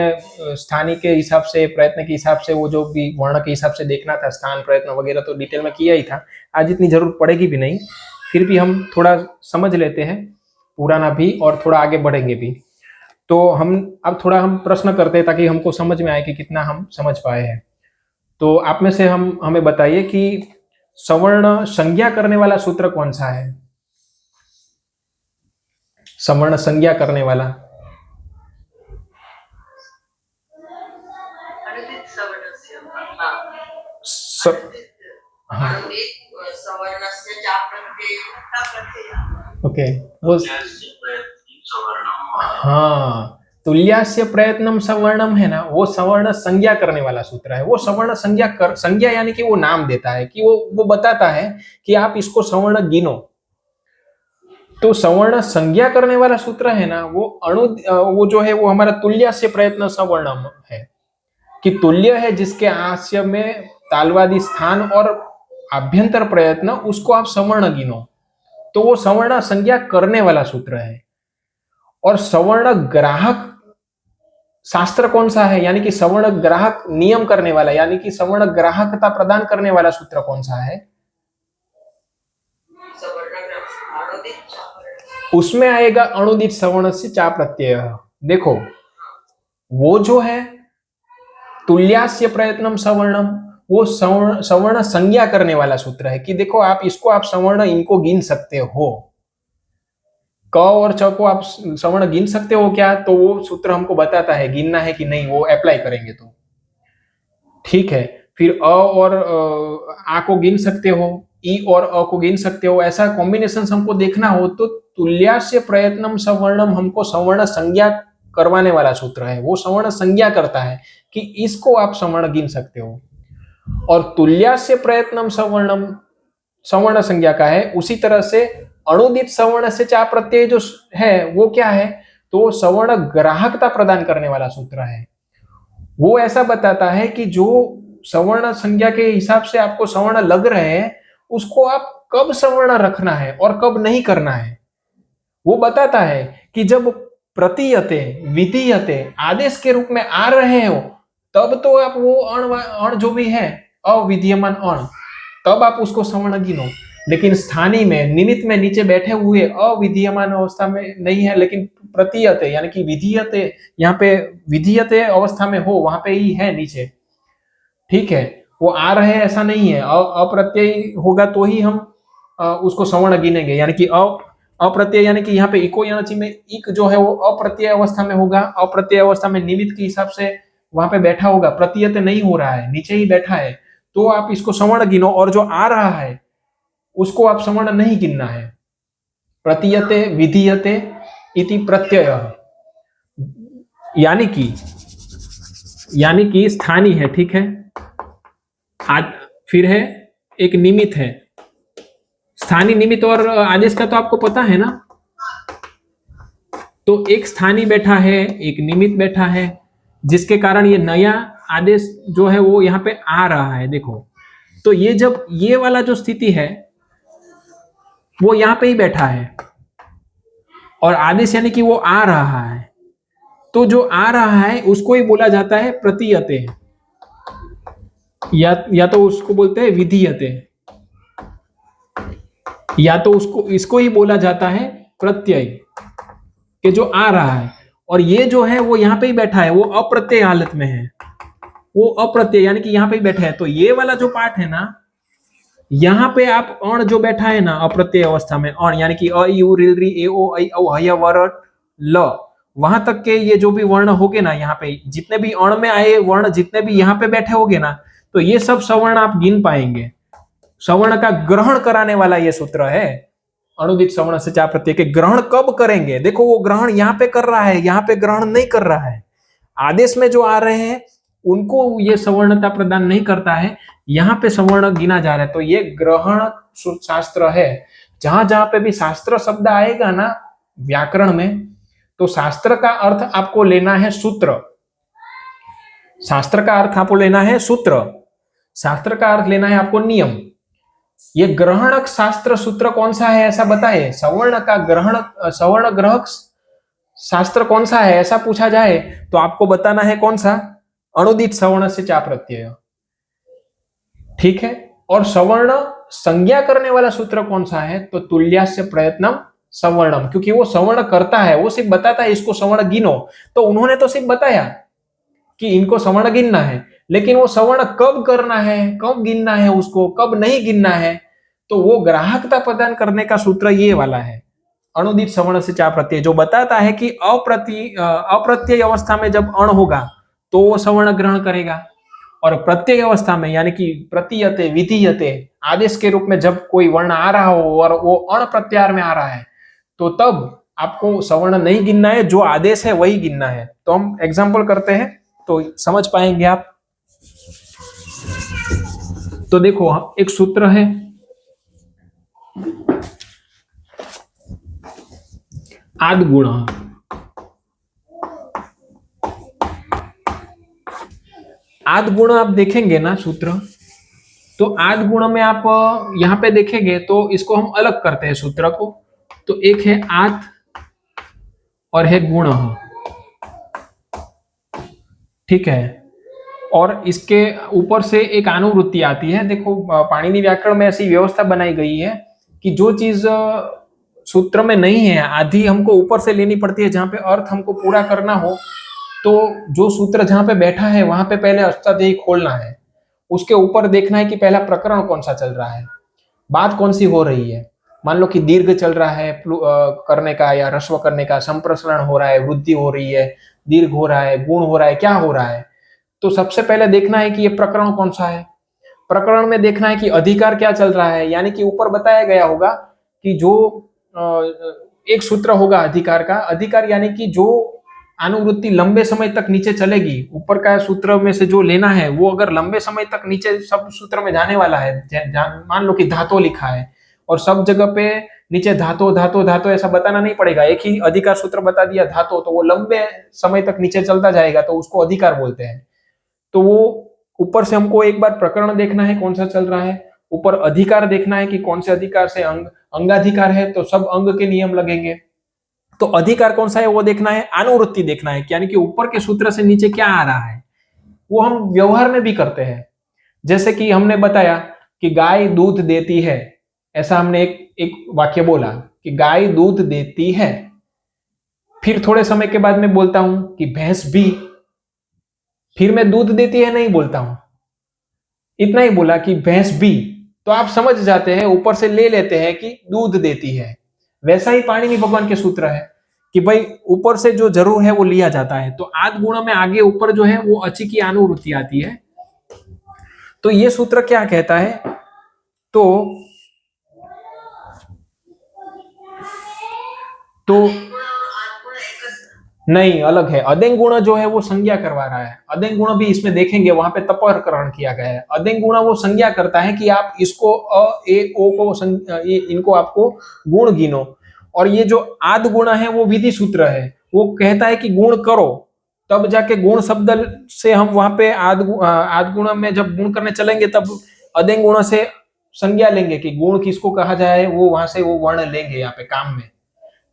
स्थानीय के हिसाब से, प्रयत्न के हिसाब से, वो जो भी वर्ण के हिसाब से देखना था, स्थान प्रयत्न वगैरह तो डिटेल में किया ही था। आज इतनी जरूरत पड़ेगी भी नहीं, फिर भी हम थोड़ा समझ लेते हैं पुराना भी और थोड़ा आगे बढ़ेंगे भी। तो हम अब थोड़ा हम प्रश्न करते हैं ताकि हमको समझ में आए कि कितना हम समझ पाए हैं। तो आप में से हम हमें बताइए कि सवर्ण संज्ञा करने वाला सूत्र कौन सा है? सवर्ण संज्ञा करने वाला स... हाँ ओके, वो हाँ, तुल्यास्य प्रयत्नम सवर्णम है ना, वो सवर्ण संज्ञा करने वाला सूत्र है। वो सवर्ण संज्ञा संज्ञा यानी कि वो नाम देता है, कि वो बताता है कि आप इसको सवर्ण गिनो। तो सवर्ण संज्ञा करने वाला सूत्र है ना, वो वो जो है वो हमारा तुल्यास्य प्रयत्न सवर्णम है, कि तुल्य है जिसके आस्य में तालवादी स्थान और आभ्यंतर प्रयत्न, उसको आप सवर्ण गिनो। तो वो सवर्ण संज्ञा करने वाला सूत्र है। और सवर्ण ग्राहक शास्त्र कौन सा है, यानी कि सवर्ण ग्राहक नियम करने वाला, यानी कि सवर्ण ग्राहकता प्रदान करने वाला सूत्र कौन सा है? उसमें आएगा अणुदित सवर्ण से चा प्रत्यय। देखो, वो जो है तुल्यास्य प्रयत्नम सवर्णम, वो सवर्ण संज्ञा करने वाला सूत्र है, कि देखो आप इसको आप सवर्ण इनको गिन सकते हो। क और च को आप सवर्ण गिन सकते हो क्या? तो वो सूत्र हमको बताता है गिनना है कि नहीं, वो अप्लाई करेंगे तो ठीक है। फिर अ और आ को गिन सकते हो, ई और अ को गिन सकते हो। ऐसा कॉम्बिनेशन हमको देखना हो तो तुल्यास्य प्रयत्नम सवर्णम हमको सवर्ण संज्ञा करवाने वाला सूत्र है। वो सवर्ण संज्ञा करता है कि इसको आप सवर्ण गिन सकते हो। और तुल्यास्य प्रयत्नम सवर्णम सवर्ण संज्ञा का है। उसी तरह से अणुदित सवर्ण से चा प्रत्यय जो है वो क्या है? तो सवर्ण ग्राहकता प्रदान करने वाला सूत्र है। वो ऐसा बताता है कि जो सवर्ण संज्ञा के हिसाब से आपको सवर्ण लग रहे हैं, उसको आप कब सवर्ण रखना है और कब नहीं करना है। वो बताता है कि जब प्रतीयते विधीयते आदेश के रूप में आ रहे हो, तब तो आप वो अण जो भी है अविधीयमान अण, तब आप उसको सवर्ण गिनो। लेकिन स्थानीय में निमित्त में नीचे बैठे हुए अविधीयमान अवस्था में नहीं है, लेकिन प्रतीयते यानी कि विधीयते, यहाँ पे विधीयते अवस्था में हो, वहां पे ही है नीचे। ठीक है, वो आ रहे हैं ऐसा नहीं है। अप्रत्यय होगा तो ही हम उसको सवर्ण गिनेंगे, यानी कि अप्रत्यय यानी कि यहाँ पे इको यानी में इक जो है वो अप्रत्यय अवस्था में होगा। अप्रत्यय अवस्था में निमित्त के हिसाब से वहां पे बैठा होगा, प्रतीयत नहीं हो रहा है, नीचे ही बैठा है, तो आप इसको सवर्ण गिनो। और जो आ रहा है उसको आप सवर्ण नहीं गिनना है। प्रतीयते विधीयते इति प्रत्यय, यानी कि स्थानीय है। ठीक है, आज फिर है एक निमित्त है। स्थानीय, निमित्त और आदेश का तो आपको पता है ना। तो एक स्थानीय बैठा है, एक निमित्त बैठा है, जिसके कारण ये नया आदेश जो है वो यहाँ पे आ रहा है। देखो, तो ये जब ये वाला जो स्थिति है वो यहाँ पे ही बैठा है और आदेश यानी कि वो आ रहा है, तो जो आ रहा है उसको ही बोला जाता है प्रतीयते, या तो उसको बोलते हैं विधीयते, या तो उसको इसको ही बोला जाता है प्रत्यय, कि जो आ रहा है। और ये जो है वो यहाँ पे ही बैठा है, वो अप्रत्यय हालत में है, वो अप्रत्यय यानी कि यहाँ पे ही बैठा है। तो ये वाला जो पार्ट है ना, यहाँ पे आप अण जो बैठा है ना अप्रत्यय अवस्था में, अण यानी कि अ यू रिल री ए ओ ऐ औ हय वर ल, वहां तक के ये जो भी वर्ण होगे ना, यहाँ पे जितने भी अण में आए वर्ण जितने भी यहाँ पे बैठे होगे ना, तो ये सब सवर्ण आप गिन पाएंगे। सवर्ण का ग्रहण कराने वाला ये सूत्र है। अणुदित सवर्ण से चा प्रत्यय के ग्रहण कब करेंगे? देखो, वो ग्रहण यहाँ पे कर रहा है, यहाँ पे ग्रहण नहीं कर रहा है। आदेश में जो आ रहे हैं उनको ये सवर्णता प्रदान नहीं करता है, यहाँ पे सवर्ण गिना जा रहा है। तो ये ग्रहण शास्त्र है। जहां जहां पे भी शास्त्र शब्द आएगा ना व्याकरण में, तो शास्त्र का अर्थ आपको लेना है सूत्र। शास्त्र का अर्थ आपको लेना है सूत्र, शास्त्र का अर्थ लेना है आपको नियम। ये ग्रहणक शास्त्र सूत्र कौन सा है ऐसा बताए? सवर्ण का ग्रहण, सवर्ण ग्रहक शास्त्र कौन सा है ऐसा पूछा जाए तो आपको बताना है कौन सा, अणुदित सवर्ण से चा प्रत्यय, ठीक है। और सवर्ण संज्ञा करने वाला सूत्र कौन सा है, तो तुल्यास्य प्रयत्नम सवर्णम, क्योंकि वो सवर्ण करता है, वो सिर्फ बताता है इसको सवर्ण गिनो। तो उन्होंने तो सिर्फ बताया कि इनको सवर्ण गिनना है, लेकिन वो सवर्ण कब करना है, कब गिनना है, उसको कब नहीं गिनना है, तो वो ग्राहकता प्रदान करने का सूत्र ये वाला है, अणुदित सवर्ण से चा प्रत्यय, जो बताता है कि अप्रत्यय अवस्था में जब अण होगा तो वो सवर्ण ग्रहण करेगा, और प्रत्यय अवस्था में यानी कि प्रतीयते विधीयते आदेश के रूप में जब कोई वर्ण आ रहा हो और वो अण प्रत्याहार में आ रहा है तो तब आपको सवर्ण नहीं गिनना है, जो आदेश है वही गिनना है। तो हम एग्जाम्पल करते हैं तो समझ पाएंगे आप। तो देखो एक सूत्र है, आद गुण, आद गुण आप देखेंगे ना सूत्र, तो आद गुण में आप यहां पे देखेंगे तो इसको हम अलग करते हैं सूत्र को। तो एक है आत और है गुण, ठीक है। और इसके ऊपर से एक अनुवृत्ति आती है। देखो पाणिनि व्याकरण में ऐसी व्यवस्था बनाई गई है कि जो चीज सूत्र में नहीं है आधी हमको ऊपर से लेनी पड़ती है, जहां पे अर्थ हमको पूरा करना हो तो जो सूत्र जहां पे बैठा है वहां पे पहले अष्टाध्यायी खोलना है, उसके ऊपर देखना है कि पहला प्रकरण कौन सा चल रहा है, बात कौन सी हो रही है। मान लो कि दीर्घ चल रहा है करने का या ह्रस्व करने का, संप्रसारण हो रहा है, वृद्धि हो रही है, दीर्घ हो रहा है, गुण हो रहा है, क्या हो रहा है। तो सबसे पहले देखना है कि ये प्रकरण कौन सा है। प्रकरण में देखना है कि अधिकार क्या चल रहा है, यानी कि ऊपर बताया गया होगा कि जो एक सूत्र होगा अधिकार का, अधिकार यानी कि जो अनुवृत्ति लंबे समय तक नीचे चलेगी, ऊपर का सूत्र में से जो लेना है वो अगर लंबे समय तक नीचे सब सूत्र में जाने वाला है, मान लो कि धातो लिखा है और सब जगह पे नीचे धातो धातो धातो ऐसा बताना नहीं पड़ेगा, एक ही अधिकार सूत्र बता दिया धातो, तो वो लंबे समय तक नीचे चलता जाएगा तो उसको अधिकार बोलते हैं। तो वो ऊपर से हमको एक बार प्रकरण देखना है कौन सा चल रहा है, ऊपर अधिकार देखना है कि कौन से अधिकार से अंगाधिकार है तो सब अंग के नियम लगेंगे। तो अधिकार कौन सा है वो देखना है, अनुवृत्ति देखना है यानी कि ऊपर के सूत्र से नीचे क्या आ रहा है। वो हम व्यवहार में भी करते हैं, जैसे कि हमने बताया कि गाय दूध देती है, ऐसा हमने एक वाक्य बोला कि गाय दूध देती है, फिर थोड़े समय के बाद मैं बोलता हूं कि भैंस भी, फिर मैं दूध देती है नहीं बोलता हूं, इतना ही बोला कि भैंस भी, तो आप समझ जाते हैं, ऊपर से ले लेते हैं कि दूध देती है। वैसा ही पाणिनि भगवान के सूत्र है कि भाई ऊपर से जो जरूर है वो लिया जाता है। तो आद गुण में आगे ऊपर जो है वो अचि की अनुवृत्ति आती है। तो ये सूत्र क्या कहता है, तो नहीं, अलग है। अदेंग गुण जो है वो संज्ञा करवा रहा है, अदेंग गुण भी इसमें देखेंगे वहां पे तपरकरण किया गया है। अदेंग गुण वो संज्ञा करता है कि आप इसको अ ए ओ को इनको आपको गुण गिनो, और ये जो आद गुण है वो विधि सूत्र है, वो कहता है कि गुण करो, तब जाके गुण शब्द से हम वहां पे आद गुण में जब गुण करने चलेंगे तब अदेंग गुण से संज्ञा लेंगे कि गुण किसको कहा जाए, वो वहां से वो वर्ण लेंगे यहाँ पे काम में।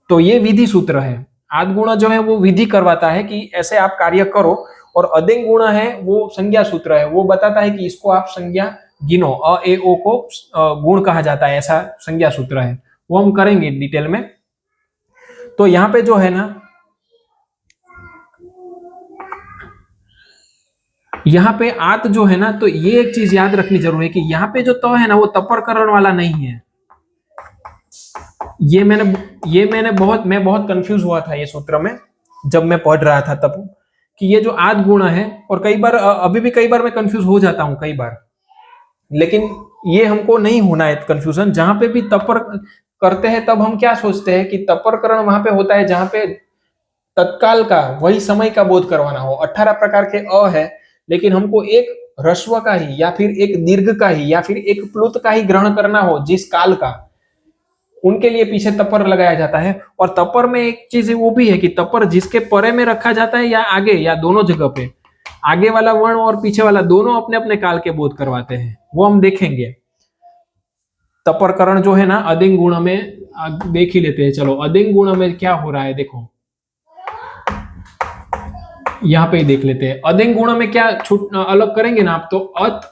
तो ये विधि सूत्र है। आद गुण जो है वो विधि करवाता है कि ऐसे आप कार्य करो, और अदेंग गुण है वो संज्ञा सूत्र है, वो बताता है कि इसको आप संज्ञा गिनो, अ ए ओ को गुण कहा जाता है, ऐसा संज्ञा सूत्र है। वो हम करेंगे डिटेल में। तो यहाँ पे जो है ना, यहाँ पे आत जो है ना, तो ये एक चीज याद रखनी जरूरी है कि यहाँ पे जो तो है ना वो तपरकरण वाला नहीं है। मैं बहुत कंफ्यूज हुआ था ये सूत्र में जब मैं पढ़ रहा था तब, कि ये जो आद गुण है, और कई बार अभी भी कई बार मैं कंफ्यूज हो जाता हूं कई बार, लेकिन ये हमको नहीं होना है कंफ्यूजन। जहां पे भी तपर करते हैं तब हम क्या सोचते हैं कि तपरकरण वहां पे होता है जहां पे तत्काल का, वही समय का बोध करवाना हो। 18 प्रकार के अ है, लेकिन हमको एक ह्रस्व का ही या फिर एक दीर्घ का ही या फिर एक प्लुत का ही ग्रहण करना हो जिस काल का, उनके लिए पीछे तपर लगाया जाता है। और तपर में एक चीज वो भी है कि तपर जिसके परे में रखा जाता है या आगे या दोनों जगह पे, आगे वाला वर्ण और पीछे वाला दोनों अपने अपने काल के बोध करवाते हैं, वो हम देखेंगे। तपरकरण जो है ना अदिंग गुण में देख ही लेते हैं। चलो अदिंग गुण में क्या हो रहा है देखो, यहाँ पे ही देख लेते हैं। अदेंग गुण में क्या छूट अलग करेंगे ना आप, तो अत,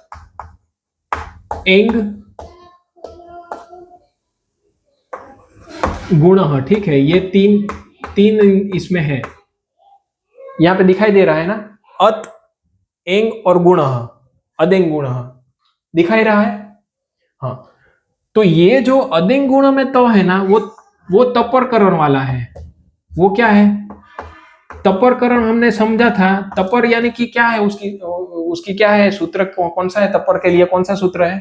एंग, गुण, ठीक है, ये तीन तीन इसमें है, यहाँ पे दिखाई दे रहा है ना, अत, एंग और गुण, अदेंग गुण दिखाई रहा है। हाँ, तो ये जो अदेंग गुण में तो है ना, वो तपरकरण वाला है। वो क्या है? तपरकरण हमने समझा था। तपर यानी कि क्या है, उसकी उसकी क्या है सूत्र, कौन सा है तपर के लिए, कौन सा सूत्र है?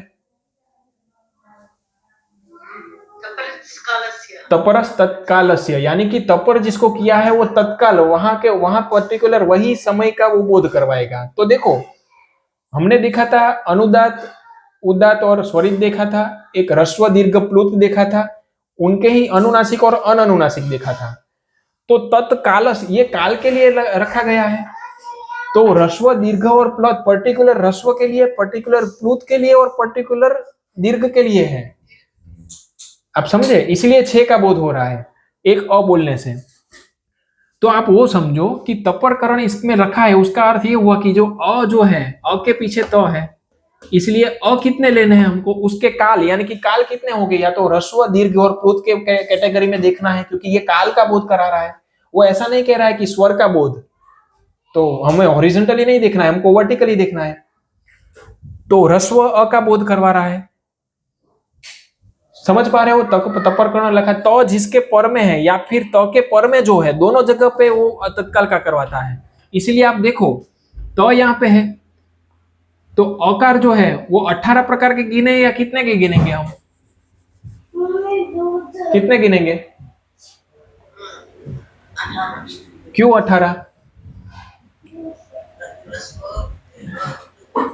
तपरस तत्कालस्य, यानी कि तपर जिसको किया है वो तत्काल वहां पर्टिकुलर वही समय का वो बोध करवाएगा। तो देखो, हमने देखा था अनुदात, उदात और स्वरित देखा था, एक ह्रस्व दीर्घ प्लुत देखा था, उनके ही अनुनासिक और अननुनासिक देखा था। तो तत्कालस ये काल के लिए रखा गया है। तो ह्रस्व दीर्घ और प्लुत पर्टिकुलर ह्रस्व के लिए, पर्टिकुलर प्लुत के लिए और पर्टिकुलर दीर्घ के लिए है। आप समझे? इसलिए 6 का बोध हो रहा है एक अ बोलने से। तो आप वो समझो कि तपरकरण इसमें रखा है, उसका अर्थ ये हुआ कि जो अ जो है, अ के पीछे त है, इसलिए अ कितने लेने हैं हमको, उसके काल, यानी कि काल कितने होंगे, या तो ह्रस्व दीर्घ और प्लुत के कैटेगरी में देखना है, क्योंकि ये काल का बोध करा रहा है। वो ऐसा नहीं कह रहा है कि स्वर का बोध। तो हमें हॉरिजॉन्टली नहीं देखना है, हमको वर्टिकली देखना है। तो ह्रस्व अ का बोध करवा रहा है। समझ पा रहे हो? तपरकरण लिखा तो जिसके पर में है या फिर त के पर में जो है, दोनों जगह पे वो तत्काल का करवाता है। इसीलिए आप देखो, तो यहाँ पे है, तो अकार जो है वो 18 प्रकार के गिने, या कितने के गिनेंगे हम? कितने गिनेंगे? क्यों 18?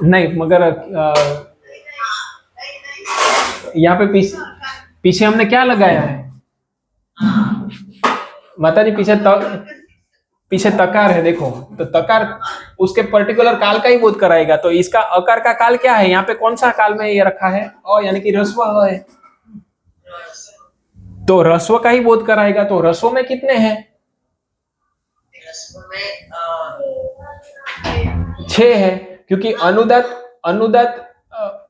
नहीं, मगर यहाँ पे पीछे हमने क्या लगाया है माता जी? पीछे तकार है, देखो। तो तकार उसके पर्टिकुलर काल का ही बोध कराएगा। तो इसका अकार का काल क्या है, यहाँ पे कौन सा काल में ये रखा है? यानी कि ह्रस्व है, तो ह्रस्व का ही बोध कराएगा। तो ह्रस्व में कितने हैं? 6 है, क्योंकि अनुदात, अनुदात,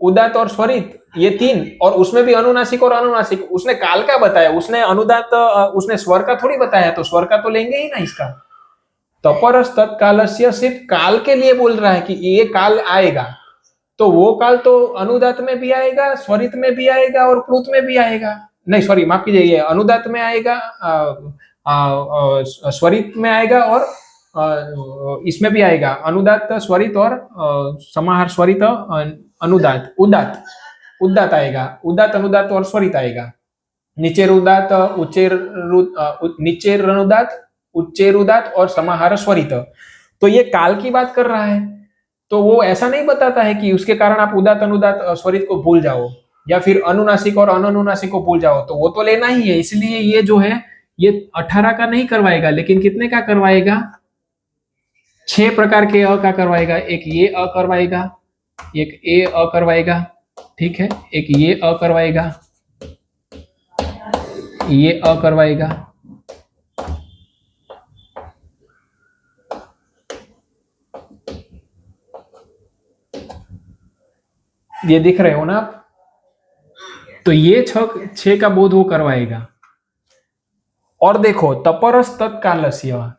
उदात और स्वरित ये 3, और उसमें भी अनुनासिक और अनुनासिक। उसने काल का बताया, उसने अनुदात, उसने स्वर का थोड़ी बताया, तो स्वर का तो लेंगे ही ना इसका। तपरस तत्कालस्य सिर्फ काल के लिए बोल रहा है कि ये काल आएगा। तो वो काल तो अनुदात में भी आएगा, स्वरित में भी आएगा और प्लुत में भी आएगा। नहीं सॉरी, माफ कीजिए, ये अनुदात में आएगा, स्वरित में आएगा, और इसमें भी आएगा अनुदात, स्वरित और समाहार स्वरित, अनुदात, उदात, उदात आएगा, उदात, अनुदात और स्वरित आएगा। निचेर उदात, निचेर अनुदात, उच्चेरुदात और समाहार स्वरित। तो ये काल की बात कर रहा है। तो वो ऐसा नहीं बताता है कि उसके कारण आप उदात, अनुदात, स्वरित को भूल जाओ, या फिर अनुनासिक और अननुनासिक को भूल जाओ। तो वो तो लेना ही है। इसलिए ये जो है ये 18 का नहीं करवाएगा, लेकिन कितने का करवाएगा? 6 प्रकार के अ का करवाएगा। एक ये अ करवाएगा, एक ए अ करवाएगा, ठीक है, एक ये अ करवाएगा, ये अ करवाएगा, ये दिख रहे हो ना आप? तो ये 6 का बोध वो करवाएगा। और देखो, तपरस तत्कालस्य,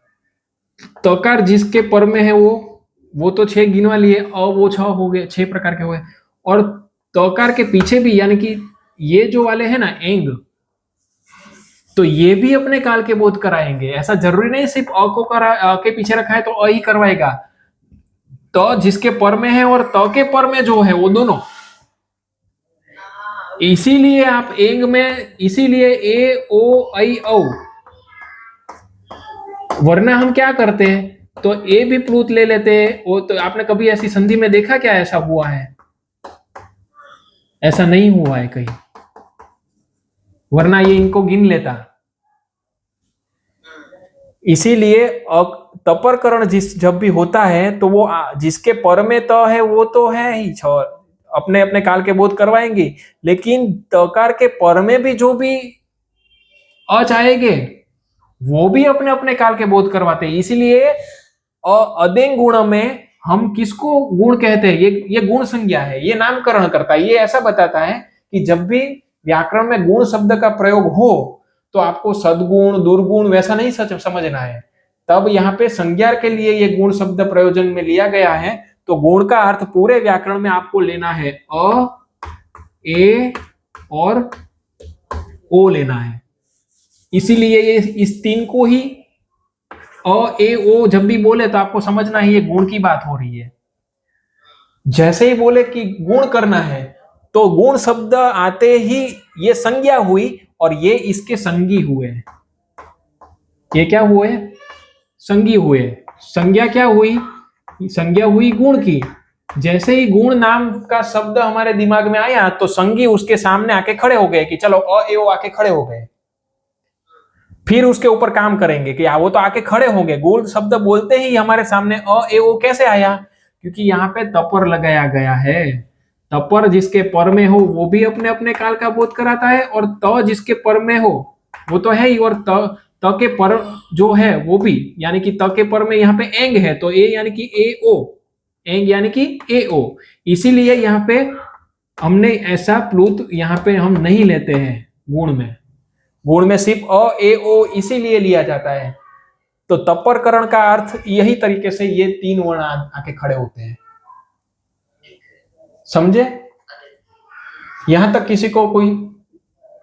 तकार जिसके पर में है वो तो 6 गिनवा लिए, वो 6 हो गए, 6 प्रकार के हो गए। और तकार के पीछे भी, यानी कि ये जो वाले हैं ना एंग, तो ये भी अपने काल के बोध कराएंगे। ऐसा जरूरी नहीं सिर्फ अ को अ के पीछे रखा है तो अ ही करवाएगा। तो जिसके पर में है और त के पर में जो है वो दोनों। इसीलिए आप एंग में, इसीलिए ए ओ आई औ, वरना हम क्या करते हैं, तो ए भी प्लूत ले लेते हैं। वो तो आपने कभी ऐसी संधि में देखा क्या ऐसा हुआ है? ऐसा नहीं हुआ है कहीं, वरना ये इनको गिन लेता। इसीलिए तपरकरण जब भी होता है तो वो जिसके पर में त है वो तो है ही, अपने अपने काल के बोध करवाएंगे। लेकिन तकार के पर में भी जो भी अ चाहेंगे वो भी अपने अपने काल के बोध करवाते हैं। इसीलिए अदेंग गुण में हम किसको गुण कहते हैं? ये गुण संज्ञा है, ये नामकरण करता है। ये ऐसा बताता है कि जब भी व्याकरण में गुण शब्द का प्रयोग हो तो आपको सद्गुण दुर्गुण वैसा नहीं समझना है। तब यहाँ पे संज्ञा के लिए ये गुण शब्द प्रयोजन में लिया गया है। तो गुण का अर्थ पूरे व्याकरण में आपको लेना है अ, ए और ओ लेना है। इसीलिए ये इस तीन को ही अ, ए, ओ जब भी बोले तो आपको समझना है ये गुण की बात हो रही है। जैसे ही बोले कि गुण करना है तो गुण शब्द आते ही ये संज्ञा हुई और ये इसके संगी हुए। ये क्या हुए? संगी हुए। संज्ञा क्या हुई? संज्ञा हुई गुण की। जैसे ही गुण नाम का शब्द हमारे दिमाग में आया तो संगी उसके सामने आके खड़े हो गए कि चलो अ, ए, ओ आके खड़े हो गए। फिर उसके ऊपर काम करेंगे कि वो तो आके खड़े होंगे। गुण शब्द बोलते ही हमारे सामने अ, ए, ओ कैसे आया? क्योंकि यहाँ पे तपर लगाया गया है। तपर जिसके पर में हो वो भी अपने अपने काल का बोध कराता है, और त जिसके पर में हो वो तो है ही, और त के पर जो है वो भी, यानी कि त के पर में यहाँ पे एंग है तो ए यानी कि ए ओ, एंग यानी कि ए ओ। इसीलिए यहाँ पे हमने ऐसा प्लूत यहाँ पे हम नहीं लेते हैं गुण में। गुण में सिर्फ अ, ए, ओ इसीलिए लिया जाता है। तो तपरकरण का अर्थ यही तरीके से ये तीन वर्ण आके खड़े होते हैं। समझे? यहां तक किसी को कोई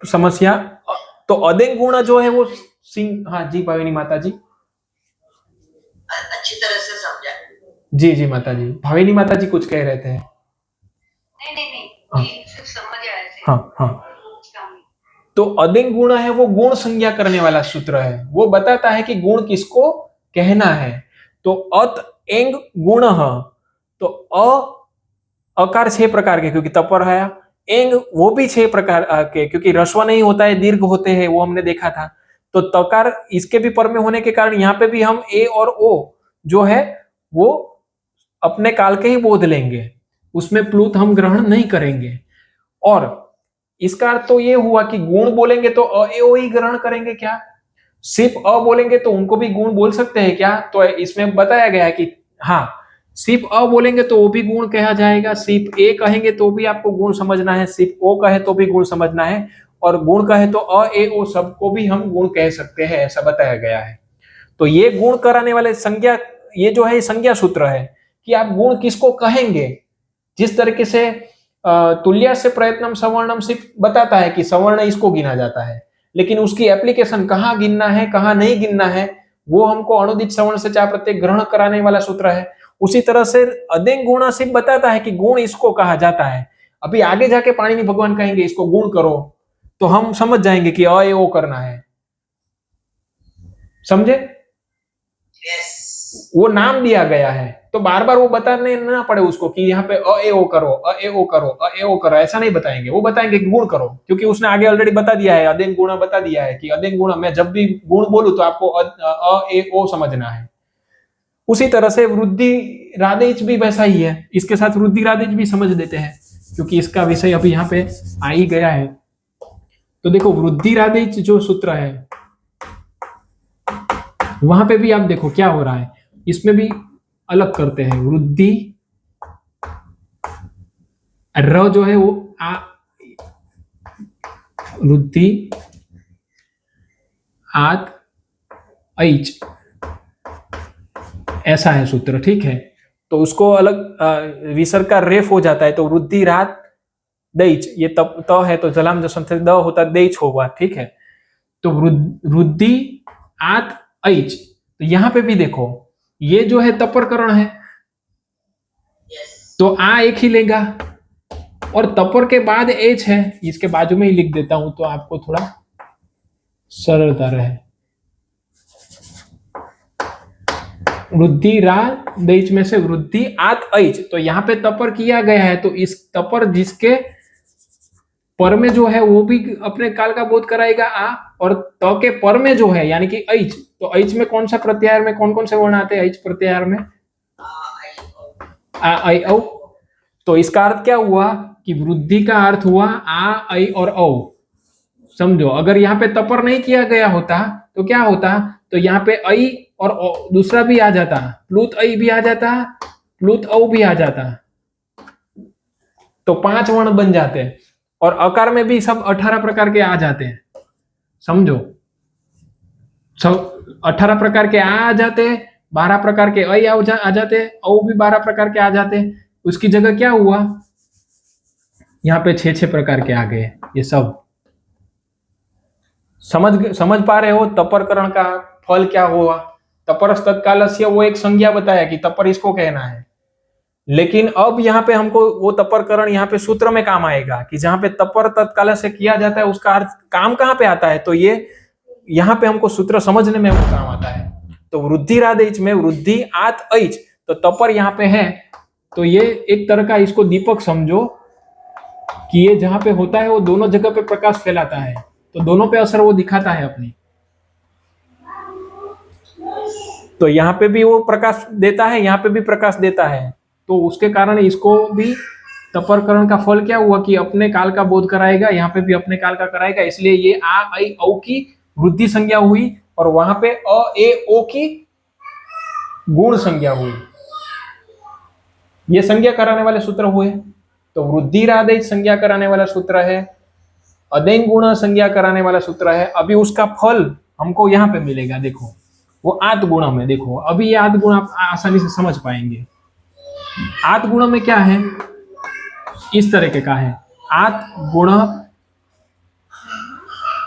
समस्या? तो अदेंग गुण जो है वो सिंह, हाँ जी भाविनी माता जी, अच्छी तरह से समझा। जी जी माता जी, भाविनी माता जी कुछ कह रहे थे। नहीं हाँ सिर्फ समझ आया थे। हाँ हाँ। तो अदेंग गुण है वो गुण संज्ञा करने वाला सूत्र है। वो बताता है कि गुण किसको कहना है। तो अत एंग गुण, तो अकार 6 प्रकार के, क्योंकि तपर है। एंग वो भी 6 प्रकार के, क्योंकि रस्व नहीं होता है, दीर्घ होते हैं, वो हमने देखा था। तो तकार इसके भी पर में होने के कारण यहाँ पे भी हम ए और ओ जो है वो अपने काल के ही बोध लेंगे, उसमें प्लूत हम ग्रहण नहीं करेंगे। और इसका अर्थ तो ये हुआ कि गुण बोलेंगे तो अ, ए, ओ ही ग्रहण करेंगे क्या? सिर्फ अ बोलेंगे तो उनको भी गुण बोल सकते हैं क्या? तो इसमें बताया गया है कि हाँ, सिर्फ अ बोलेंगे तो वो भी गुण कहा जाएगा, सिर्फ ए कहेंगे तो भी आपको गुण समझना है, सिर्फ ओ कहे तो भी गुण समझना है, और गुण कहे तो अ, ए, ओ सबको भी हम गुण कह सकते हैं, ऐसा बताया गया है। तो ये गुण कराने वाले संज्ञा, ये जो है संज्ञा सूत्र है कि आप गुण किसको कहेंगे। जिस तरीके से तुल्य से प्रयत्नम सवर्णम सिर्फ बताता है कि सवर्ण इसको गिना जाता है, लेकिन उसकी एप्लीकेशन कहाँ गिनना है कहाँ नहीं गिनना है वो हमको अनुदित सवर्ण से चा प्रत्यय ग्रहण कराने वाला सूत्र है। उसी तरह से अदेंग गुण सिर्फ बताता है कि गुण इसको कहा जाता है। अभी आगे जाके पाणिनि भगवान कहेंगे इसको गुण करो, तो हम समझ जाएंगे कि अ, ए, ओ करना है। समझे? वो नाम दिया गया है तो बार बार वो बताने ना पड़े उसको कि यहाँ पे अ, ए, ओ करो, अ, ए, ओ करो, अ, ए, ओ करो, ऐसा नहीं बताएंगे। वो बताएंगे कि गुण करो, क्योंकि उसने आगे ऑलरेडी बता दिया है, अदेंग गुण बता दिया है कि अदेंग गुण मैं जब भी गुण बोलूं तो आपको अ, ए, ओ समझना है। उसी तरह से वृद्धि राधेच भी वैसा ही है, इसके साथ वृद्धि राधेच भी समझ देते हैं, क्योंकि इसका विषय अभी यहाँ पे आ ही गया है। तो देखो वृद्धि राधेच जो सूत्र है वहां पे भी आप देखो क्या हो रहा है, इसमें भी अलग करते हैं। वृद्धि र जो है वो आ, वृद्धि आत ऐच, ऐसा है सूत्र, ठीक है। तो उसको अलग विसर्ग का रेफ हो जाता है, तो वृद्धि रात दैच, ये तब त है तो जलाम जो संथ द होता दैच होगा, ठीक है। तो वृद्धि आत ऐच, तो यहां पे भी देखो ये जो है तपरकरण है, तो आ एक ही लेगा, और तपर के बाद एच है, इसके बाजू में ही लिख देता हूं तो आपको थोड़ा सरलता रहे। वृद्धि रा देच में से वृद्धि आत ऐच, तो यहाँ पे तपर किया गया है, तो इस तपर जिसके पर में जो है वो भी अपने काल का बोध कराएगा आ, और त के पर में जो है यानी कि ऐच, तो ऐच में कौन सा प्रत्याहार में कौन कौन से वर्ण आते हैं? ऐच प्रत्याहार में आ, ऐ, औ। तो इसका अर्थ क्या हुआ कि वृद्धि का अर्थ हुआ आ, ऐ और औ। समझो, अगर यहाँ पे तपर नहीं किया गया होता तो क्या होता? तो यहाँ पे ऐ और दूसरा भी आ जाता, प्लूत ऐ भी आ जाता, प्लूत औ भी आ जाता, तो 5 वर्ण बन जाते हैं। और अकार में भी सब 18 प्रकार के आ जाते हैं, समझो। सब 18 प्रकार के आ जाते हैं, 12 प्रकार के ऐ आ जाते हैं, औ भी 12 प्रकार के आ जाते हैं। उसकी जगह क्या हुआ, यहाँ पे 6 प्रकार के आ गए। ये सब समझ पा रहे हो तपरकरण का फल क्या हुआ। तपरस तत्कालस्य वो एक संज्ञा बताया कि तपर इसको कहना है, लेकिन अब यहाँ पे हमको वो तपरकरण यहाँ पे सूत्र में काम आएगा कि जहां पे तपर तत्काल से किया जाता है उसका अर्थ काम कहाँ पे आता है, तो ये यहाँ पे हमको सूत्र समझने में वो काम आता है। तो वृद्धिरादेच में वृद्धि आत ऐच, तो तपर यहाँ पे है, तो ये एक तरह का इसको दीपक समझो कि ये जहां पे होता है वो दोनों जगह पे प्रकाश फैलाता है, तो दोनों पे असर वो दिखाता है अपनी। तो यहाँ पे भी वो प्रकाश देता है, यहाँ पे भी प्रकाश देता है, तो उसके कारण इसको भी तपरकरण का फल क्या हुआ कि अपने काल का बोध कराएगा, यहाँ पे भी अपने काल का कराएगा, इसलिए ये आ ऐ औ की वृद्धि संज्ञा हुई और वहां पे अ ए ओ की गुण संज्ञा हुई। ये संज्ञा कराने वाले सूत्र हुए। तो वृद्धिरादेश संज्ञा कराने वाला सूत्र है, अदेंग गुण संज्ञा कराने वाला सूत्र है। अभी उसका फल हमको यहाँ पे मिलेगा, देखो वो आत गुण में, देखो अभी ये आत गुण आप आसानी से समझ पाएंगे। आत गुण में क्या है, इस तरह का है आत गुण,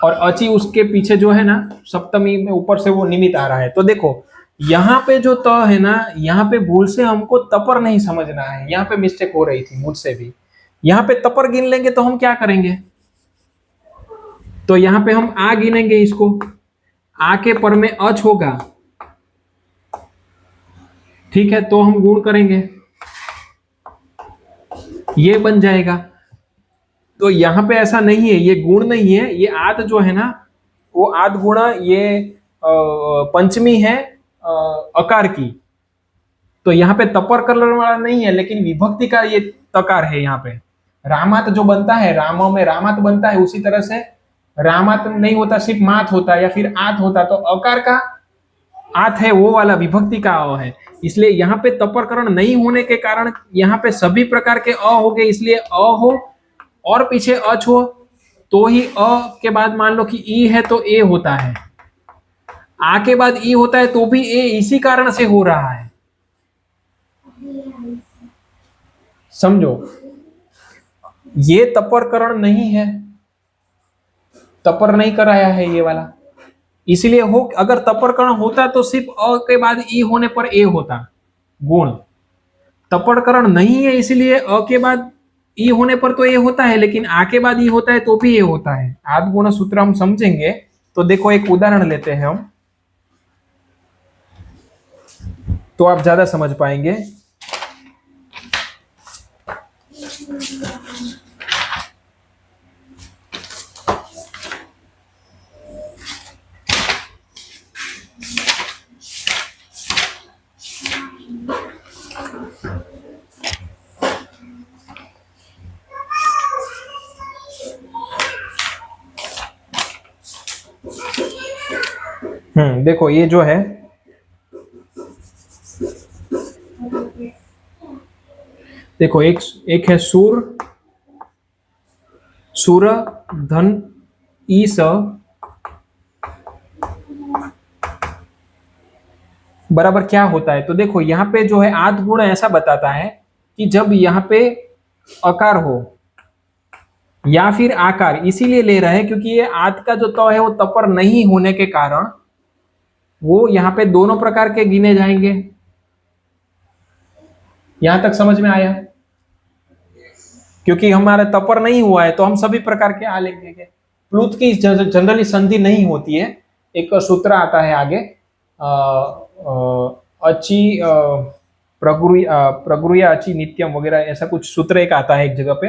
और अची उसके पीछे जो है ना सप्तमी में ऊपर से वो निमित्त आ रहा है। तो देखो यहाँ पे जो त है ना, यहाँ पे भूल से हमको तपर नहीं समझना है, यहाँ पे मिस्टेक हो रही थी मुझसे भी। यहाँ पे तपर गिन लेंगे तो हम क्या करेंगे, तो यहाँ पे हम आ गिनेंगे इसको, आ के पर में अच होगा, ठीक है, तो हम गुण करेंगे, ये बन जाएगा। तो यहाँ पे ऐसा नहीं है, ये गुण नहीं है, ये आद जो है ना वो आद गुणा, ये पंचमी है अकार की, तो यहाँ पे तपर करने वाला नहीं है, लेकिन विभक्ति का ये तकार है। यहाँ पे रामात जो बनता है, रामों में रामात बनता है, उसी तरह से रामात नहीं होता, सिर्फ मात होता है या फिर आत होता, तो अकार का आत है वो वाला विभक्ति का अ है, इसलिए यहाँ पे तपरकरण नहीं होने के कारण यहाँ पे सभी प्रकार के अ हो गए, इसलिए अ हो और पीछे अच हो तो ही अ के बाद मान लो कि ई है तो ए होता है, आ के बाद ई होता है तो भी ए इसी कारण से हो रहा है, समझो। ये तपरकरण नहीं है, तपर नहीं कराया है ये वाला, इसलिए हो अगर तपरकरण होता तो सिर्फ अ के बाद ई होने पर ए होता गुण। तपरकरण नहीं है इसलिए अ के बाद ई होने पर तो ए होता है, लेकिन आ के बाद ई होता है तो भी ए होता है। आद गुण सूत्र हम समझेंगे, तो देखो एक उदाहरण लेते हैं हम, तो आप ज्यादा समझ पाएंगे। देखो ये जो है देखो एक है सूर, सूर धन ईस बराबर क्या होता है, तो देखो यहाँ पे जो है आद गुण ऐसा बताता है कि जब यहाँ पे अकार हो या फिर आकार, इसीलिए ले रहे हैं क्योंकि ये आद का जो त है वो तपर नहीं होने के कारण वो यहाँ पे दोनों प्रकार के गिने जाएंगे। यहां तक समझ में आया, क्योंकि हमारा तपर नहीं हुआ है तो हम सभी प्रकार के आ लेंगे। प्लूत की जनरली संधि नहीं होती है, एक सूत्र आता है आगे अची प्रगुरुया अची नित्यम वगैरह, ऐसा कुछ सूत्र एक आता है एक जगह पे,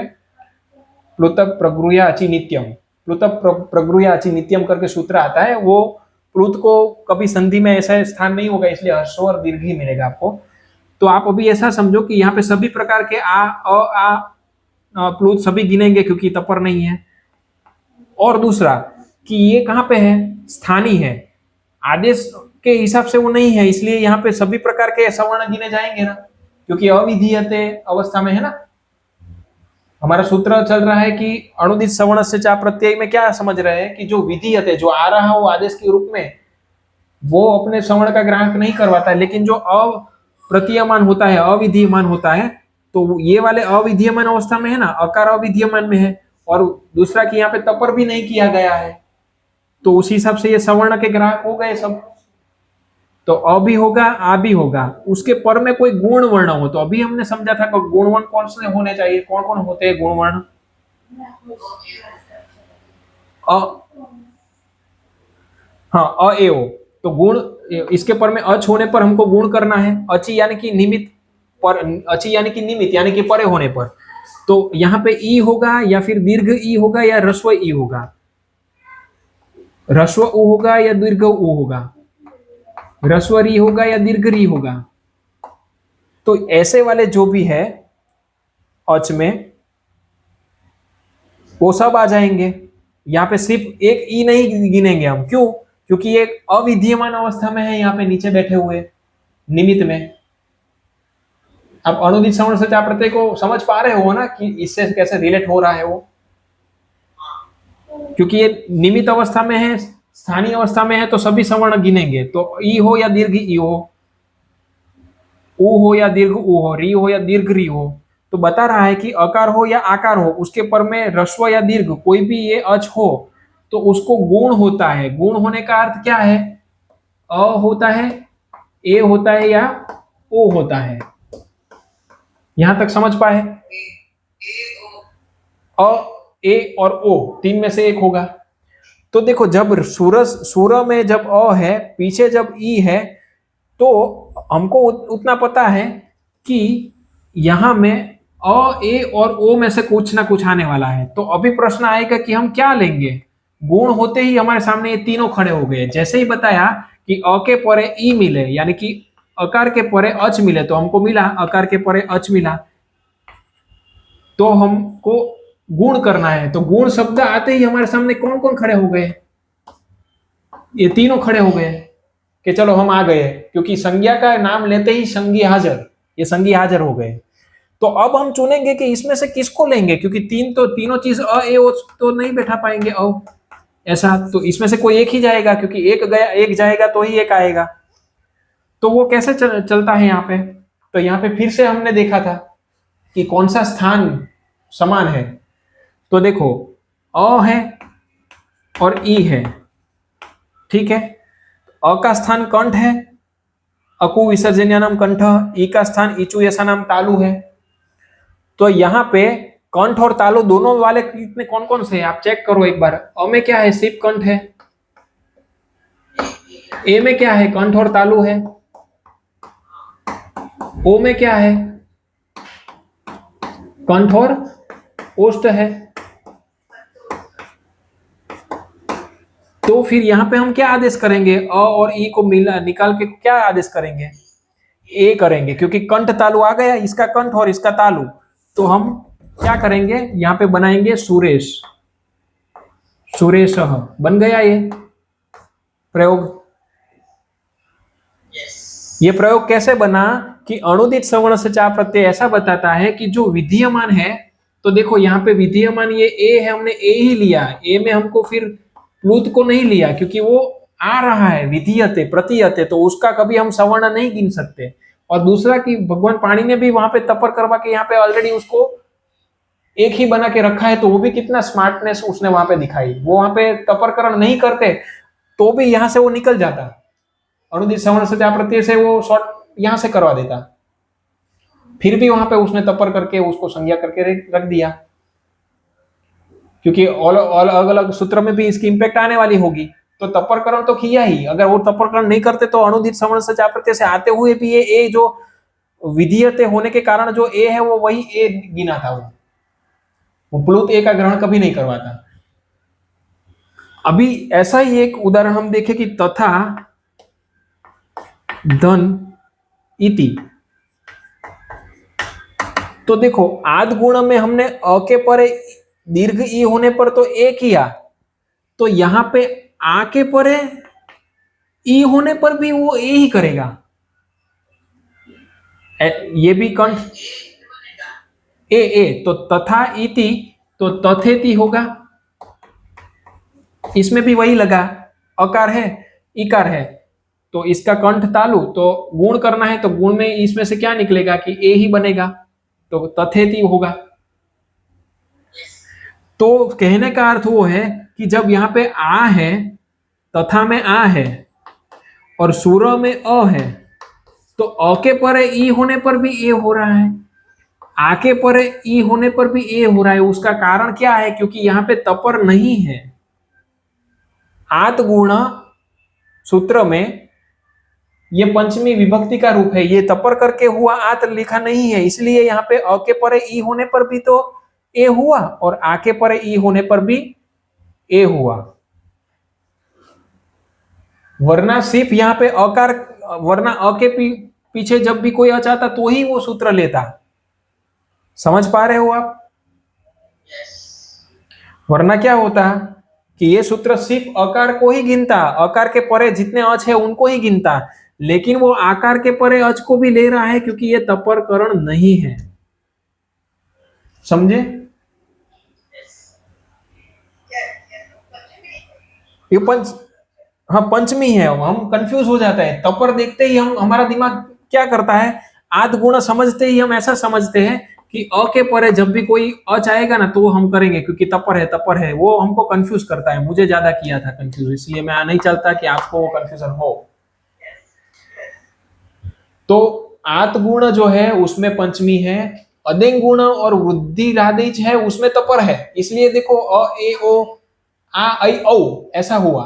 प्लुतक प्रगुरुया अची नित्यम, प्लुतक प्रगुरुया अची नित्यम करके सूत्र आता है। वो प्लुत को कभी संधि में ऐसा स्थान नहीं होगा, इसलिए ह्रस्व और दीर्घ ही मिलेगा आपको। तो आप अभी ऐसा समझो कि यहाँ पे सभी प्रकार के आ प्लुत सभी गिनेंगे क्योंकि तपर नहीं है। और दूसरा कि ये कहाँ पे है, स्थानीय है, आदेश के हिसाब से वो नहीं है, इसलिए यहाँ पे सभी प्रकार के सवर्ण गिने जाएंगे ना, क्योंकि अविधीयते अवस्था में है ना। हमारा सूत्र चल रहा है कि अणुदित सवर्ण से चा प्रत्यय में क्या समझ रहे हैं कि जो विधीयते जो आ रहा हो आदेश के रूप में वो अपने सवर्ण का ग्राहक नहीं करवाता है, लेकिन जो अप्रतीयमान होता है अविधीयमान होता है तो ये वाले अविधीयमान अवस्था में है ना, अकार अविधीयमान में है और दूसरा कि यहाँ पे तपर भी नहीं किया गया है, तो उसी हिसाब से ये सवर्ण के ग्राहक हो गए सब। तो अ भी होगा आ भी होगा, उसके पर में कोई गुण वर्ण हो, तो अभी हमने समझा था कि गुणवर्ण कौन से होने चाहिए, कौन कौन होते हैं गुणवर्ण। अ हाँ अ ए ओ, तो गुण इसके पर में अच होने पर हमको गुण करना है, अची यानी कि निमित्त पर, अची यानी कि निमित्त यानी कि परे होने पर, तो यहाँ पे ई होगा या फिर दीर्घ ई होगा या ह्रस्व ई होगा, ह्रस्व उ होगा या दीर्घ उ होगा, ह्रस्व री होगा या दीर्घ री होगा। तो ऐसे वाले जो भी है अच में वो सब आ जाएंगे। यहाँ पे सिर्फ एक ई नहीं गिनेंगे हम, क्यों? क्योंकि एक अविधीयमान अवस्था में है यहाँ पे नीचे बैठे हुए निमित्त में। अब अणुदित सवर्ण से आप प्रत्यय को समझ पा रहे हो ना कि इससे कैसे रिलेट हो रहा है वो, क्योंकि ये निमित्त अवस्था में है, स्थानीय अवस्था में है तो सभी सवर्ण गिनेंगे, तो ई हो या दीर्घ ई हो, उ हो या दीर्घ उ हो, री हो या दीर्घ री हो, तो बता रहा है कि अकार हो या आकार हो उसके पर में ह्रस्व या दीर्घ कोई भी ये अच हो तो उसको गुण होता है। गुण होने का अर्थ क्या है? अ होता है, ए होता है या ओ होता है। यहां तक समझ पाए? अ ए और ओ तीन में से एक होगा। तो देखो जब सूर में जब अ है पीछे जब ई है तो हमको उतना पता है कि यहां में अ ए और ओ में से कुछ ना कुछ आने वाला है। तो अभी प्रश्न आएगा कि हम क्या लेंगे। गुण होते ही हमारे सामने ये तीनों खड़े हो गए। जैसे ही बताया कि अ के परे ई मिले यानी कि अकार के परे अच मिले, तो हमको मिला अकार के परे अच मिला, तो हमको गुण करना है। तो गुण शब्द आते ही हमारे सामने कौन कौन खड़े हो गए? ये तीनों खड़े हो गए कि चलो हम आ गए, क्योंकि संज्ञा का नाम लेते ही संज्ञा हाजर, ये संज्ञा हाजर हो गए। तो अब हम चुनेंगे कि इसमें से किसको लेंगे, क्योंकि तीनों चीज अ ए ओ तो नहीं बैठा पाएंगे अ ऐसा, तो इसमें से कोई एक ही जाएगा, क्योंकि एक गया एक जाएगा तो ही एक आएगा। तो वो कैसे चलता है यहाँ पे? तो यहाँ पे फिर से हमने देखा था कि कौन सा स्थान समान है। तो देखो अ है और ई है, ठीक है। अ का स्थान कंठ है, अकु विसर्जन्या नाम कंठ, ई का स्थान इचु ऐसा नाम तालु है। तो यहाँ पे कंठ और तालु दोनों वाले कितने कौन कौन से हैं आप चेक करो एक बार। अ में क्या है? सिर्फ कंठ है। ए में क्या है? कंठ और तालु है। ओ में क्या है? कंठ और ओष्ठ है। तो फिर यहाँ पे हम क्या आदेश करेंगे? अ और ई को मिला निकाल के क्या आदेश करेंगे? ए करेंगे, क्योंकि कंठ तालु आ गया, इसका कंठ और इसका तालु। तो हम क्या करेंगे? यहाँ पे बनाएंगे सुरेश, सुरेश बन गया ये प्रयोग। ये प्रयोग कैसे बना कि अणुदित सवर्ण से चा प्रत्यय ऐसा बताता है कि जो विधीयमान है, तो देखो यहाँ पे विधीयमान ये ए है, हमने ए ही लिया, ए में हमको फिर प्लुत को नहीं लिया, क्योंकि वो आ रहा है विधीयते प्रतीयते, तो उसका कभी हम सवर्ण नहीं गिन सकते। और दूसरा कि भगवान पाणी ने भी वहां पे तपर करवा के यहाँ पे ऑलरेडी उसको एक ही बना के रखा है, तो वो भी कितना स्मार्टनेस उसने वहां पे दिखाई। वो वहां पे तपरकरण नहीं करते तो भी यहां से वो निकल जाता, अणुदित सवर्ण से प्रत्यय से वो शॉर्ट यहां से करवा देता, फिर भी वहां पे उसने तपर करके उसको संज्ञा करके रख दिया, क्योंकि अलग अलग सूत्र में भी इसकी इंपैक्ट आने वाली होगी। तो तपरकरण तो किया ही, अगर वो तपरकरण नहीं करते तो अणुदित सवर्ण से प्रत्यय से आते हुए भी ये ए जो विधीयते होने के कारण जो ए है वो वही ए गिना था, वो प्लुत ए का ग्रहण कभी नहीं करवाता। अभी ऐसा ही एक उदाहरण हम देखें कि तथा धन इति। तो देखो आद गुण में हमने अ के परे दीर्घ ई होने पर तो ए किया, तो यहां पे आ के परे ई होने पर भी वो ए ही करेगा। ये भी कंठ ए तो तथा इति तो तथेति होगा, इसमें भी वही लगा, अकार है इकार है तो इसका कंठ तालु, तो गुण करना है तो गुण में इसमें से क्या निकलेगा कि ए ही बनेगा, तो तथेति होगा। तो कहने का अर्थ वो है कि जब यहाँ पे आ है, तथा में आ है और सूर में अ है, तो अ के परे ई होने पर भी ए हो रहा है, आ के परे ई होने पर भी ए हो रहा है। उसका कारण क्या है? क्योंकि यहाँ पे तपर नहीं है। आत गुण सूत्र में ये पंचमी विभक्ति का रूप है, ये तपर करके हुआ आत लिखा नहीं है, इसलिए यहाँ पे अ के परे ई होने पर भी तो ए हुआ और आ के परे ई होने पर भी ए हुआ। वरना सिर्फ यहाँ पे अकार, वरना अ के पीछे जब भी कोई अ चाहता तो ही वो सूत्र लेता। समझ पा रहे हो आप? वरना क्या होता कि ये सूत्र सिर्फ अकार को ही गिनता, अकार के परे जितने अच है उनको ही गिनता, लेकिन वो आकार के परे अच को भी ले रहा है क्योंकि ये तपरकरण नहीं है। समझे? ये हाँ पंचमी है, हम कंफ्यूज हो जाता है। तपर देखते ही हम, हमारा दिमाग क्या करता है, आद गुण समझते ही हम ऐसा समझते हैं कि अ के परे जब भी कोई अच आएगा ना तो वो हम करेंगे क्योंकि तपर है, वो हमको कंफ्यूज करता है। मुझे ज्यादा किया था कंफ्यूज, इसलिए मैं नहीं चाहता कि आपको वो कंफ्यूजन हो। तो आत गुण जो है उसमें पंचमी है, अदेंग गुण और वृद्धि रादिच है उसमें तपर है, इसलिए देखो अ ए ओ आ ऐ औ ऐसा हुआ,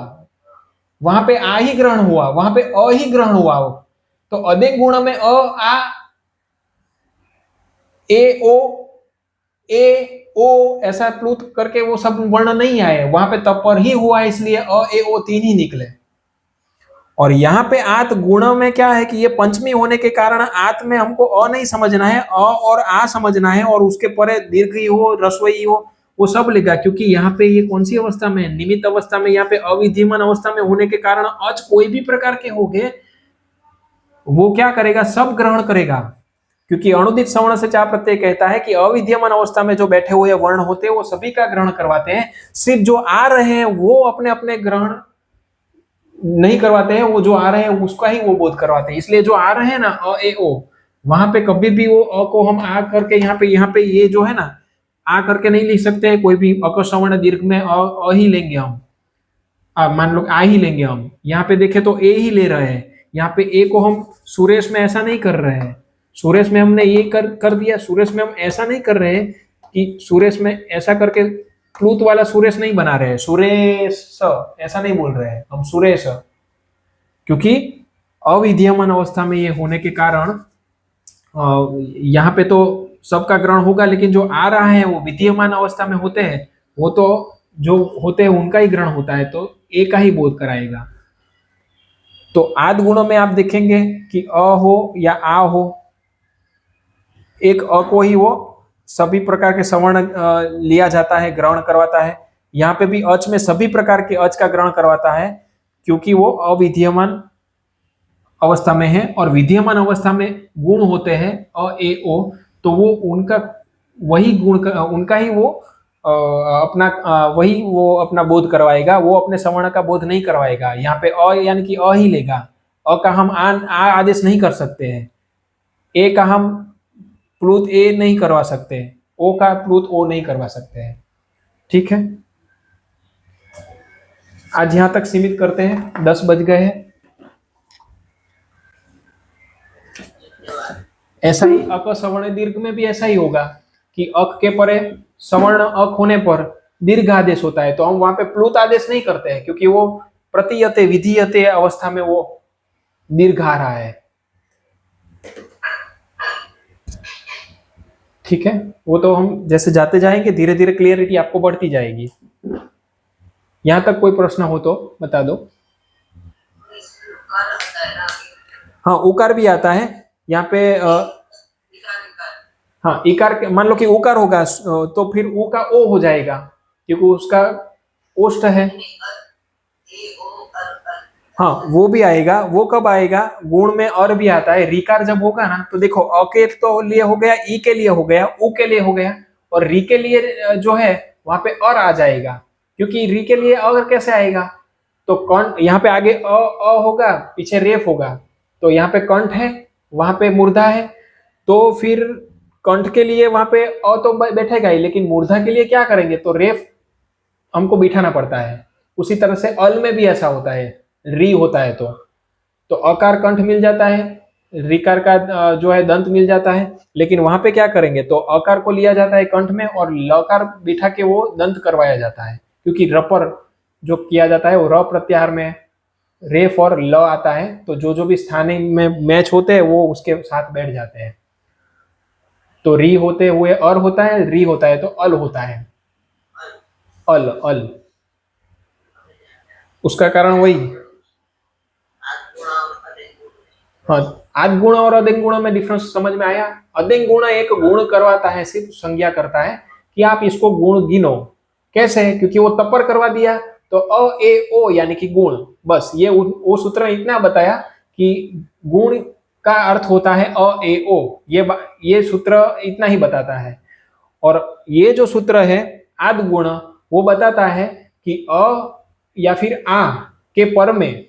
वहां पे आ ही ग्रहण हुआ, वहां पे अ ही ग्रहण हुआ। तो अदेंग गुण में अ आ ए ओ ऐसा प्लुत करके वो सब वर्ण नहीं आए, वहां पे तपर ही हुआ, इसलिए अ ए ओ तीन ही निकले। और यहाँ पे आत गुण में क्या है कि ये पंचमी होने के कारण आत में हमको अ नहीं समझना है, अ और आ समझना है, और उसके परे दीर्घ ही हो रस्वई हो वो सब लेगा, क्योंकि यहाँ पे ये कौन सी अवस्था में, निमित्त अवस्था में, यहाँ पे अविद्यमान अवस्था में होने के कारण अच कोई भी प्रकार के हो गए वो क्या करेगा, सब ग्रहण करेगा। क्योंकि अणुदित सवर्ण से चा प्रत्यय कहता है कि अविद्यमान अवस्था में जो बैठे हुए वर्ण होते हैं वो सभी का ग्रहण करवाते हैं, सिर्फ जो आ रहे हैं वो अपने अपने ग्रहण नहीं करवाते हैं, वो जो आ रहे हैं उसका ही वो बोध करवाते हैं। इसलिए जो आ रहे हैं ना अ ए ओ, वहां पे कभी भी वो अ को हम आ करके यहाँ पे ये जो है ना आ करके नहीं लिख सकते हैं, कोई भी अकसवर्ण दीर्घ में अ ही लेंगे हम, मान लो आ ही लेंगे हम। यहाँ पे देखे तो ए ही ले रहे हैं, यहाँ पे ए को हम सुरेश में ऐसा नहीं कर रहे हैं, सुरेश में हमने ये कर दिया, सुरेश में हम ऐसा नहीं कर रहे हैं कि सुरेश में ऐसा करके प्लूत वाला सुरेश नहीं बना रहे हैं, सुरेश ऐसा नहीं बोल रहे हैं हम, सुरेश, क्योंकि अविद्यमान अवस्था में ये होने के कारण यहाँ पे तो सबका ग्रहण होगा, लेकिन जो आ रहा है वो विद्यमान अवस्था में होते हैं, वो तो जो होते हैं उनका ही ग्रहण होता है, तो ए का ही बोध कराएगा। तो आद गुणों में आप देखेंगे कि अ हो या आ हो, एक अ को ही वो सभी प्रकार के सवर्ण लिया जाता है, ग्रहण करवाता है। यहाँ पे भी अच में सभी प्रकार के अच का ग्रहण करवाता है, क्योंकि वो अविद्यमान अवस्था में है, और विद्यमान अवस्था में गुण होते हैं अ ए ओ, तो वो उनका वही गुण उनका ही वो अपना वही वो अपना बोध करवाएगा, वो अपने सवर्ण का बोध नहीं करवाएगा। यहाँ पे अ यानी कि अ ही लेगा, अ का हम आ आदेश नहीं कर सकते हैं, ए का हम प्लुत ए नहीं करवा सकते, ओ का प्लुत ओ नहीं करवा सकते हैं। ठीक है, आज यहां तक सीमित करते हैं, 10 बज गए हैं। ऐसा ही अक सवर्ण दीर्घ में भी ऐसा ही होगा कि अक के परे सवर्ण अक होने पर दीर्घ आदेश होता है, तो हम वहां पे प्लुत आदेश नहीं करते हैं, क्योंकि वो प्रतियते विधीयते अवस्था में वो दीर्घ आ रहा है। ठीक है, वो तो हम जैसे जाते जाएंगे धीरे धीरे क्लियरिटी आपको बढ़ती जाएगी। यहां तक कोई प्रश्न हो तो बता दो। हाँ उकार भी आता है यहाँ पे हाँ इकार, मान लो कि उकार होगा तो फिर उ का ओ हो जाएगा, क्योंकि उसका ओष्ठ है। हाँ वो भी आएगा। वो कब आएगा? गुण में और भी आता है। रिकार जब होगा ना तो देखो, अ के तो लिए हो गया, ई के लिए हो गया, उ के लिए हो गया, और री के लिए जो है वहां पे और आ जाएगा। क्योंकि री के लिए और कैसे आएगा? तो कौन यहाँ पे आगे अ होगा, पीछे रेफ होगा, तो यहाँ पे कंठ है, वहां पे मूर्धा है, तो फिर कंठ के लिए वहां पे अ तो बैठेगा ही, लेकिन मूर्धा के लिए क्या करेंगे? तो रेफ हमको बिठाना पड़ता है। उसी तरह से अल में भी ऐसा होता है, री होता है तो अकार कंठ मिल जाता है, रिकार का जो है दंत मिल जाता है। लेकिन वहां पे क्या करेंगे? तो अकार को लिया जाता है कंठ में और लकार बिठा के वो दंत करवाया जाता है, क्योंकि रपर जो किया जाता है वो र प्रत्याहार में रेफ और ल आता है, तो जो जो भी स्थानीय में मैच होते हैं वो उसके साथ बैठ जाते हैं। तो री होते हुए अर होता है, री होता है तो अल होता है। अल अल, उसका कारण वही। हाँ, आद गुण और अदिंग गुण में डिफरेंस समझ में आया? अदिंग गुण एक गुण करवाता है, सिर्फ संज्ञा करता है कि आप इसको गुण गिनो। कैसे? क्योंकि वो तपर करवा दिया, तो अ ए ओ यानी कि गुण। बस ये वो सूत्र इतना बताया कि गुण का अर्थ होता है अ ए ओ। ये सूत्र इतना ही बताता है। और ये जो सूत्र है आद गुण, वो बताता है कि अ या फिर आ के पर में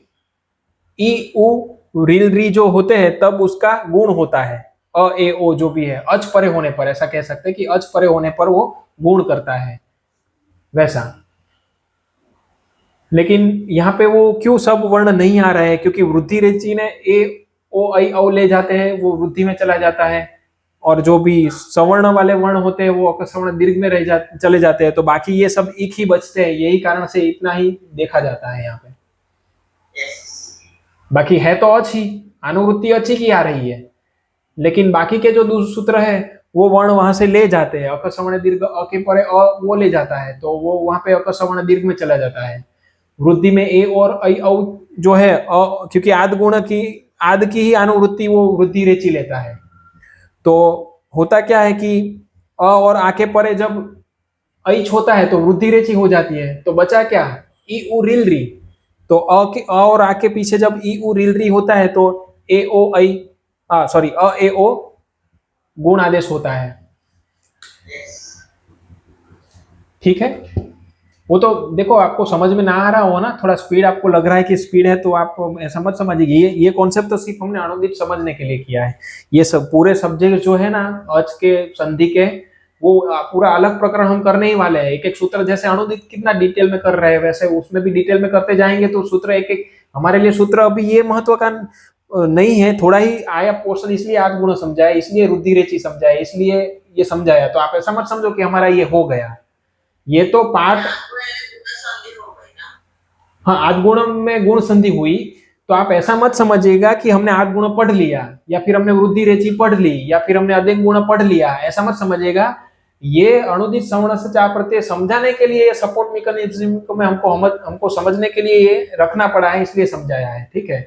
ई उ रिल री जो होते हैं तब उसका गुण होता है। अ ए ओ जो भी है, अच परे होने पर, ऐसा कह सकते हैं कि अच परे होने पर वो गुण करता है, वैसा। लेकिन यहाँ पे वो क्यों सब वर्ण नहीं आ रहा है? क्योंकि वृद्धि रेची ने ए ओ ऐ औ ले जाते हैं, वो वृद्धि में चला जाता है, और जो भी सवर्ण वाले वर्ण होते हैं वो अपसवर्ण दीर्घ में चले जाते हैं, तो बाकी ये सब एक ही बचते हैं। यही कारण से इतना ही देखा जाता है यहाँ पे। बाकी है तो अच्छी, अनुवृत्ति अच्छी की आ रही है, लेकिन बाकी के जो दूसरे सूत्र है वो वर्ण वहां से ले जाते हैं। अकसवर्ण दीर्घ अ के परे अ वो ले जाता है, तो वो वहां पे अकसवर्ण दीर्घ में चला जाता है। वृद्धि में ए और ऐ औ जो है क्योंकि आद गुण की, आद की ही अनुवृत्ति वो वृद्धि रेची लेता है। तो होता क्या है कि अ और आ के परे जब ऐच होता है तो वृद्धि रेची हो जाती है, तो बचा क्या? ई उ रिल री। तो अ और आ के पीछे जब ई उ रिल री होता है तो ए ओ ऐ, सॉरी, अ ए ओ गुण आदेश होता है। ठीक है। वो तो देखो, आपको समझ में ना आ रहा हो ना, थोड़ा स्पीड आपको लग रहा है कि स्पीड है, तो आप ऐसा मत समझिए। ये कॉन्सेप्ट तो सिर्फ हमने अणुदीप समझने के लिए किया है। ये सब पूरे सब्जेक्ट जो है ना अच के संधि के, वो पूरा अलग प्रकरण हम करने ही वाले हैं। एक एक सूत्र, जैसे अणुदीप कितना डिटेल में कर रहे हैं, वैसे उसमें भी डिटेल में करते जाएंगे तो सूत्र एक एक, हमारे लिए सूत्र अभी ये महत्व का नहीं है। थोड़ा ही आया पोर्शन, इसलिए आठ गुण समझाया, इसलिए रुद्धि रेची समझाया, इसलिए ये समझाया। तो आप ऐसा मत समझो कि हमारा ये हो गया। ये तो पाठ, हाँ, आठ गुण में गुण संधि हुई, तो आप ऐसा मत समझिएगा कि हमने आठ गुण पढ़ लिया, या फिर हमने वृद्धि रेची पढ़ ली, या फिर हमने अधिक गुण पढ़ लिया, ऐसा मत समझिएगा। ये अणुदित सवर्ण से चार प्रत्यय समझाने के लिए, सपोर्ट मैकेनिज्म को में हमको समझने के लिए ये रखना पड़ा है, इसलिए समझाया है। ठीक है।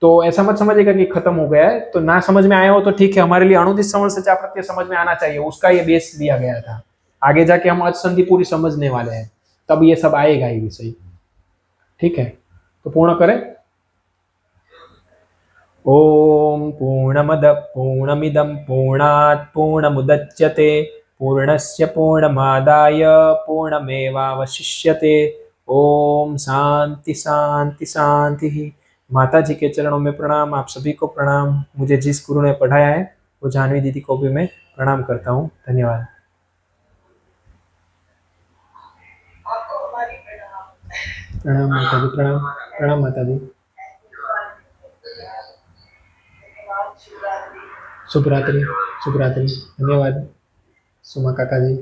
तो ऐसा मत समझिएगा कि खत्म हो गया है। तो ना समझ में आया हो तो ठीक है, हमारे लिए अणुदित सवर्ण से चार प्रत्यय समझ में आना चाहिए, उसका ये बेस दिया गया था। आगे जाके हम अच संधि पूरी समझने वाले हैं, तब ये सब आएगा ही विषय। ठीक है, तो पूर्ण करें। ओम पूर्णमद पूर्णमिदं पूर्णात् पूर्णमुदच्यते पूर्णस्य पूर्णमादाय पूर्णमेवावशिष्यते। ओम शांति शांति शांति। माता जी के चरणों में प्रणाम, आप सभी को प्रणाम। मुझे जिस गुरु ने पढ़ाया है वो जानवी दीदी को भी मैं प्रणाम करता हूँ। धन्यवाद। प्रणाम माता जी, प्रणाम। प्रणाम माता जी। शुभ रात्रि। शुभ रात्रि। धन्यवाद सुमा काका जी।